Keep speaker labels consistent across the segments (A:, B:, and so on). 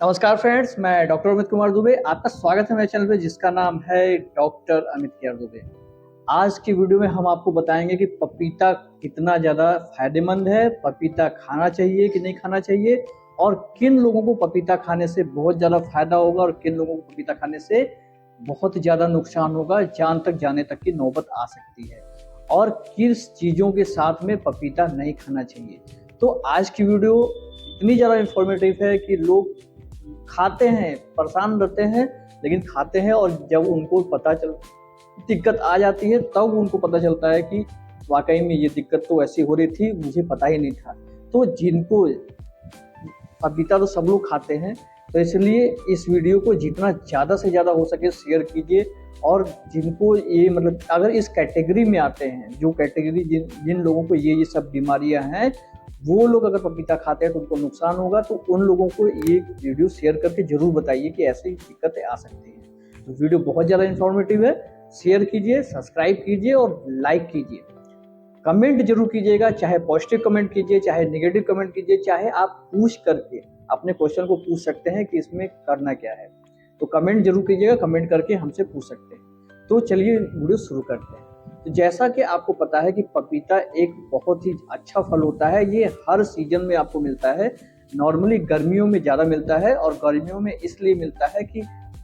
A: नमस्कार फ्रेंड्स, मैं डॉक्टर अमित कुमार दुबे। आपका स्वागत है मेरे चैनल पे जिसका नाम है डॉक्टर अमित केयर दुबे। आज की वीडियो में हम आपको बताएंगे कि पपीता कितना ज़्यादा फायदेमंद है, पपीता खाना चाहिए कि नहीं खाना चाहिए, और किन लोगों को पपीता खाने से बहुत ज़्यादा फायदा होगा और किन लोगों को पपीता खाने से बहुत ज़्यादा नुकसान होगा, जान तक जाने तक की नौबत आ सकती है, और किस चीज़ों के साथ में पपीता नहीं खाना चाहिए। तो आज की वीडियो इतनी ज़्यादा इंफॉर्मेटिव है कि लोग खाते हैं, परेशान रहते हैं, लेकिन खाते हैं और जब उनको पता चल दिक्कत आ जाती है तब उनको पता चलता है कि वाकई में ये दिक्कत तो ऐसी हो रही थी, मुझे पता ही नहीं था। तो जिनको पपीता तो सब लोग खाते हैं, तो इसलिए इस वीडियो को जितना ज़्यादा से ज़्यादा हो सके शेयर कीजिए। और जिनको ये अगर इस कैटेगरी में आते हैं, जो कैटेगरी जिन लोगों को ये सब बीमारियां हैं, वो लोग अगर पपीता खाते हैं तो उनको नुकसान होगा, तो उन लोगों को ये वीडियो शेयर करके जरूर बताइए कि ऐसी दिक्कतें आ सकती हैं। तो वीडियो बहुत ज़्यादा इंफॉर्मेटिव है, शेयर कीजिए, सब्सक्राइब कीजिए और लाइक कीजिए। कमेंट जरूर कीजिएगा, चाहे पॉजिटिव कमेंट कीजिए, चाहे नेगेटिव कमेंट कीजिए, चाहे आप पूछ करके अपने क्वेश्चन को पूछ सकते हैं कि इसमें करना क्या है। तो कमेंट जरूर कीजिएगा, कमेंट करके हमसे पूछ सकते हैं। तो चलिए वीडियो शुरू करते हैं। तो जैसा कि आपको पता है कि पपीता एक बहुत ही अच्छा फल होता है, ये हर सीजन में आपको मिलता है। नॉर्मली गर्मियों में ज़्यादा मिलता है, और गर्मियों में इसलिए मिलता है कि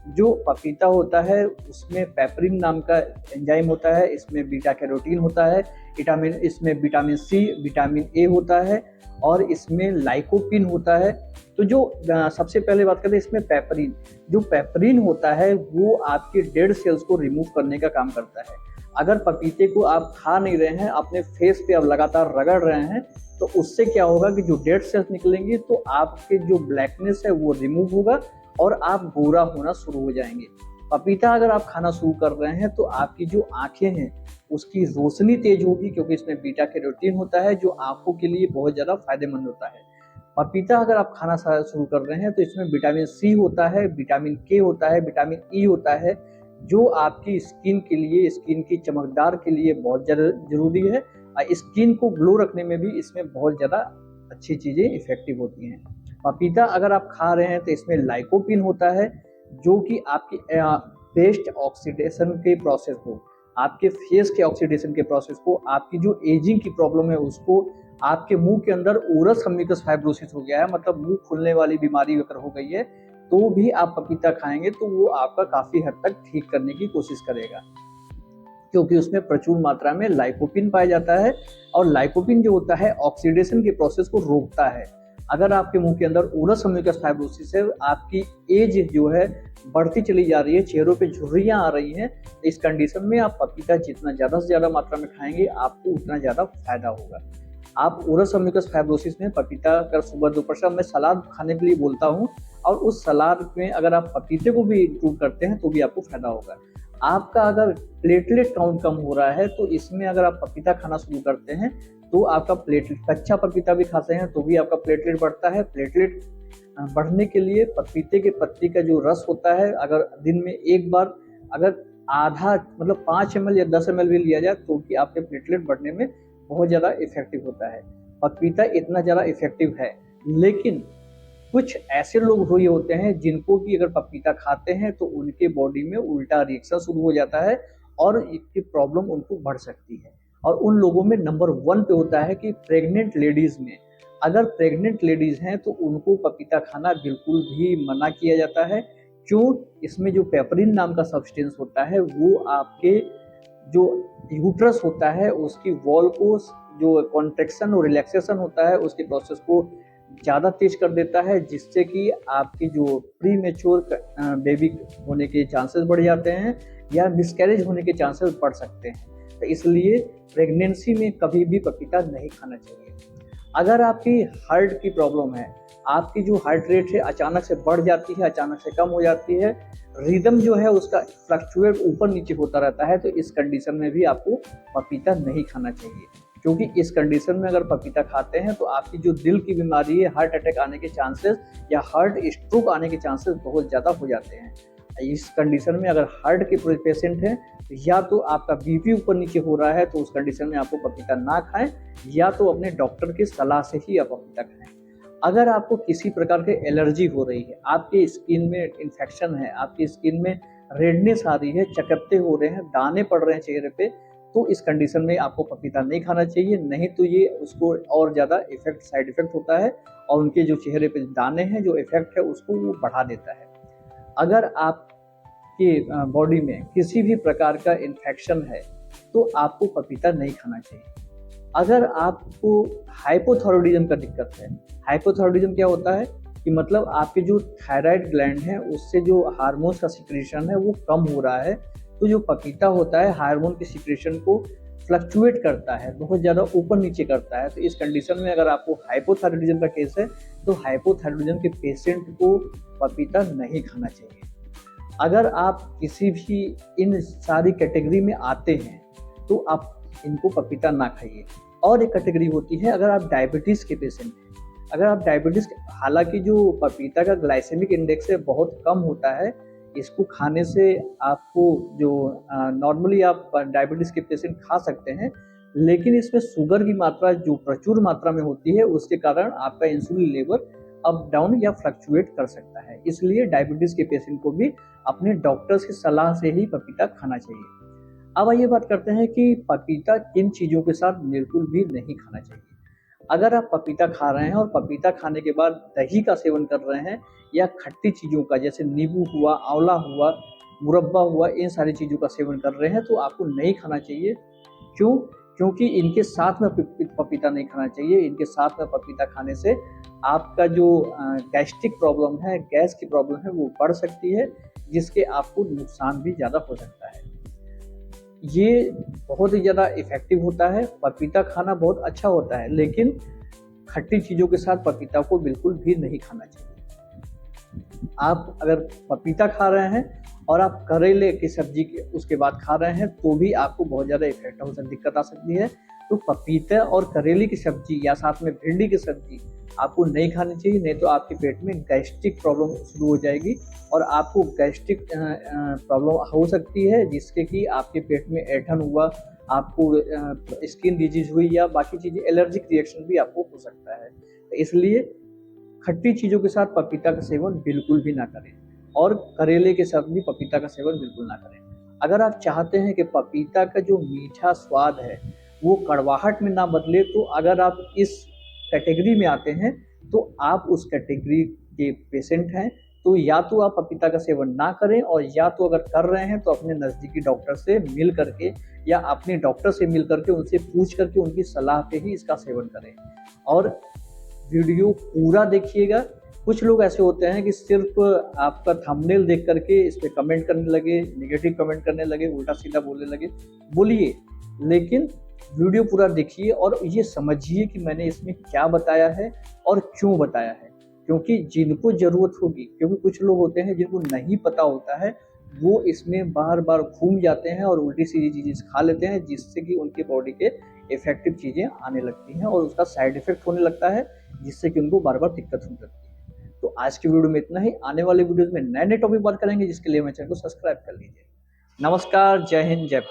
A: जो पपीता होता है उसमें पेपरिन नाम का एंजाइम होता है, इसमें बीटा कैरोटीन होता है, इसमें विटामिन सी, विटामिन ए होता है, और इसमें लाइकोपिन होता है। तो जो सबसे पहले बात करते हैं इसमें पेपरिन, जो पेपरिन होता है वो आपके डेड सेल्स को रिमूव करने का काम करता है। अगर पपीते को आप खा नहीं रहे हैं, अपने फेस पे आप लगातार रगड़ रहे हैं, तो उससे क्या होगा कि जो डेड सेल्स निकलेंगे तो आपके जो ब्लैकनेस है वो रिमूव होगा और आप गोरा होना शुरू हो जाएंगे। पपीता अगर आप खाना शुरू कर रहे हैं तो आपकी जो आंखें हैं उसकी रोशनी तेज होगी, क्योंकि इसमें बीटा कैरोटीन होता है जो आंखों के लिए बहुत ज़्यादा फायदेमंद होता है। पपीता अगर आप खाना शुरू कर रहे हैं तो इसमें विटामिन सी होता है, विटामिन के होता है, विटामिन ई होता है, जो आपकी स्किन के लिए, स्किन की चमकदार के लिए बहुत ज़्यादा जरूरी है। स्किन को ग्लो रखने में भी इसमें बहुत ज़्यादा अच्छी चीज़ें इफेक्टिव होती हैं। पपीता अगर आप खा रहे हैं तो इसमें लाइकोपिन होता है, जो कि आपकी पेस्ट ऑक्सीडेशन के प्रोसेस को, आपके फेस के ऑक्सीडेशन के प्रोसेस को, आपकी जो एजिंग की प्रॉब्लम है उसको, आपके मुंह के अंदर ओरस अम्बिगस फाइब्रोसिस हो गया है, मतलब मुंह खुलने वाली बीमारी अगर हो गई है, तो भी आप पपीता खाएंगे तो वो आपका काफ़ी हद तक ठीक करने की कोशिश करेगा, क्योंकि उसमें प्रचुर मात्रा में लाइकोपिन पाया जाता है। और लाइकोपिन जो होता है ऑक्सीडेशन के प्रोसेस को रोकता है। अगर आपके मुंह के अंदर ओरस अम्बिगस फाइब्रोसिस है, आपकी एज जो है बढ़ती चली जा रही है, चेहरों पे झुर्रियां आ रही हैं, इस कंडीशन में आप पपीता जितना ज़्यादा से ज़्यादा मात्रा में खाएंगे आपको उतना ज़्यादा फायदा होगा। आप ओरस अम्बिगस फाइब्रोसिस में पपीता अगर सुबह दोपहर शाम मैं सलाद खाने के लिए बोलता हूँ, और उस सलाद में अगर आप पपीते को भी इंक्लूड करते हैं तो भी आपको फायदा होगा। आपका अगर प्लेटलेट काउंट कम हो रहा है तो इसमें अगर आप पपीता खाना शुरू करते हैं तो आपका प्लेटलेट, कच्चा पपीता भी खाते हैं तो भी आपका प्लेटलेट बढ़ता है। प्लेटलेट बढ़ने के लिए पपीते के पत्ती का जो रस होता है, अगर दिन में एक बार अगर आधा मतलब 5 ml या 10 ml भी लिया जाए तो भी आपके प्लेटलेट बढ़ने में बहुत ज़्यादा इफेक्टिव होता है। पपीता इतना ज़्यादा इफेक्टिव है, लेकिन कुछ ऐसे लोग हुए होते हैं जिनको कि अगर पपीता खाते हैं तो उनके बॉडी में उल्टा रिएक्शन शुरू हो जाता है और इसकी प्रॉब्लम उनको बढ़ सकती है। और उन लोगों में नंबर 1 पे होता है कि प्रेग्नेंट लेडीज में, अगर प्रेग्नेंट लेडीज हैं तो उनको पपीता खाना बिल्कुल भी मना किया जाता है। क्यों? इसमें जो पेपरिन नाम का सब्सटेंस होता है वो आपके जो यूट्रस होता है उसकी वॉल को, जो कॉन्ट्रेक्शन और रिलैक्सेशन होता है उसके प्रोसेस को ज़्यादा तेज कर देता है, जिससे कि आपकी जो प्री मेच्योर बेबी होने के चांसेस बढ़ जाते हैं या मिसकैरेज होने के चांसेस बढ़ सकते हैं। तो इसलिए प्रेगनेंसी में कभी भी पपीता नहीं खाना चाहिए। अगर आपकी हार्ट की प्रॉब्लम है, आपकी जो हार्ट रेट है अचानक से बढ़ जाती है, अचानक से कम हो जाती है, रिदम जो है उसका फ्लक्चुएट ऊपर नीचे होता रहता है, तो इस कंडीशन में भी आपको पपीता नहीं खाना चाहिए। क्योंकि इस कंडीशन में अगर पपीता खाते हैं तो आपकी जो दिल की बीमारी है, हार्ट अटैक आने के चांसेस या हार्ट स्ट्रोक आने के चांसेस बहुत ज़्यादा हो जाते हैं। इस कंडीशन में अगर हार्ट के पेशेंट हैं, या तो आपका बीपी ऊपर नीचे हो रहा है, तो उस कंडीशन में आपको पपीता ना खाएं, या तो अपने डॉक्टर की सलाह से ही आप पपीता खाएं। अगर आपको किसी प्रकार की एलर्जी हो रही है, आपकी स्किन में इन्फेक्शन है, आपकी स्किन में रेडनेस आ रही है, चकत्ते हो रहे हैं, दाने पड़ रहे हैं चेहरे पे, तो इस कंडीशन में आपको पपीता नहीं खाना चाहिए, नहीं तो ये उसको और ज़्यादा साइड इफ़ेक्ट होता है और उनके जो चेहरे पे दाने हैं, जो इफ़ेक्ट है उसको वो बढ़ा देता है। अगर आपके बॉडी में किसी भी प्रकार का इन्फेक्शन है, तो आपको पपीता नहीं खाना चाहिए। अगर आपको हाइपोथायरॉयडिज्म का दिक्कत है, हाइपोथायरॉयडिज्म क्या होता है कि मतलब आपके जो थायराइड ग्लैंड है उससे जो हार्मोन्स का सिक्रीशन है वो कम हो रहा है, तो जो पपीता होता है हार्मोन के सिक्रीशन को फ्लक्चुएट करता है, बहुत ज़्यादा ऊपर नीचे करता है। तो इस कंडीशन में अगर आपको हाइपोथायरॉयडिज्म का केस है, तो हाइपोथायरॉयडिज्म के पेशेंट को पपीता नहीं खाना चाहिए। अगर आप किसी भी इन सारी कैटेगरी में आते हैं, तो आप इनको पपीता ना खाइए। और एक कैटेगरी होती है अगर आप डायबिटीज़ के पेशेंट हैं, अगर आप डायबिटीज़, हालांकि जो पपीता का ग्लाइसेमिक इंडेक्स है बहुत कम होता है, इसको खाने से आपको जो नॉर्मली आप डायबिटीज़ के पेशेंट खा सकते हैं, लेकिन इसमें शुगर की मात्रा जो प्रचुर मात्रा में होती है उसके कारण आपका इंसुलिन लेवल अप डाउन या फ्लक्चुएट कर सकता है। इसलिए डायबिटीज़ के पेशेंट को भी अपने डॉक्टर्स की सलाह से ही पपीता खाना चाहिए। अब आइए बात करते हैं कि पपीता किन चीज़ों के साथ बिल्कुल भी नहीं खाना चाहिए। अगर आप पपीता खा रहे हैं और पपीता खाने के बाद दही का सेवन कर रहे हैं या खट्टी चीज़ों का जैसे नींबू हुआ, आंवला हुआ, मुरब्बा हुआ, इन सारी चीज़ों का सेवन कर रहे हैं तो आपको नहीं खाना चाहिए। क्यों? क्योंकि इनके साथ में पपीता नहीं खाना चाहिए। इनके साथ में पपीता खाने से आपका जो गैस्ट्रिक प्रॉब्लम है, गैस की प्रॉब्लम है वो बढ़ सकती है, जिसके आपको नुकसान भी ज़्यादा हो सकता है। ये बहुत ही ज़्यादा इफ़ेक्टिव होता है, पपीता खाना बहुत अच्छा होता है, लेकिन खट्टी चीज़ों के साथ पपीता को बिल्कुल भी नहीं खाना चाहिए। आप अगर पपीता खा रहे हैं और आप करेले की सब्जी के उसके बाद खा रहे हैं तो भी आपको बहुत ज़्यादा इफेक्ट हो सकती, दिक्कत आ सकती है। तो पपीता और करेले की सब्जी या साथ में भिंडी की सब्जी आपको नहीं खानी चाहिए, नहीं तो आपके पेट में गैस्ट्रिक प्रॉब्लम शुरू हो जाएगी और आपको गैस्ट्रिक प्रॉब्लम हो सकती है, जिसके कि आपके पेट में ऐंठन हुआ, आपको स्किन डिजीज हुई या बाकी चीज़ें एलर्जिक रिएक्शन भी आपको हो सकता है। तो इसलिए खट्टी चीज़ों के साथ पपीता का सेवन बिल्कुल भी ना करें और करेले के साथ भी पपीता का सेवन बिल्कुल ना करें। अगर आप चाहते हैं कि पपीता का जो मीठा स्वाद है वो कड़वाहट में ना बदले, तो अगर आप इस कैटेगरी में आते हैं तो आप उस कैटेगरी के पेशेंट हैं, तो या तो आप पपीता का सेवन ना करें और या तो अगर कर रहे हैं तो अपने नज़दीकी डॉक्टर से मिल करके या अपने डॉक्टर से मिल करके उनसे पूछ करके उनकी सलाह पे ही इसका सेवन करें। और वीडियो पूरा देखिएगा। कुछ लोग ऐसे होते हैं कि सिर्फ आपका थंबनेल देख करके इस पे कमेंट करने लगे, नेगेटिव कमेंट करने लगे, उल्टा सीधा बोलने लगे। बोलिए, लेकिन वीडियो पूरा देखिए और ये समझिए कि मैंने इसमें क्या बताया है और क्यों बताया है। क्योंकि जिनको ज़रूरत होगी, क्योंकि कुछ लोग होते हैं जिनको नहीं पता होता है, वो इसमें बार-बार घूम जाते हैं और उल्टी-सीधी चीज़ें खा लेते हैं, जिससे कि उनकी बॉडी के इफ़ेक्टिव चीज़ें आने लगती हैं और उसका साइड इफ़ेक्ट होने लगता है, जिससे कि उनको बार-बार दिक्कत होने लगती है। तो आज की वीडियो में इतना ही। आने वाले वीडियोज़ में नए-नए टॉपिक बात करेंगे, जिसके लिए मेरे चैनल को सब्सक्राइब कर लीजिए। नमस्कार, जय हिंद, जय भारत।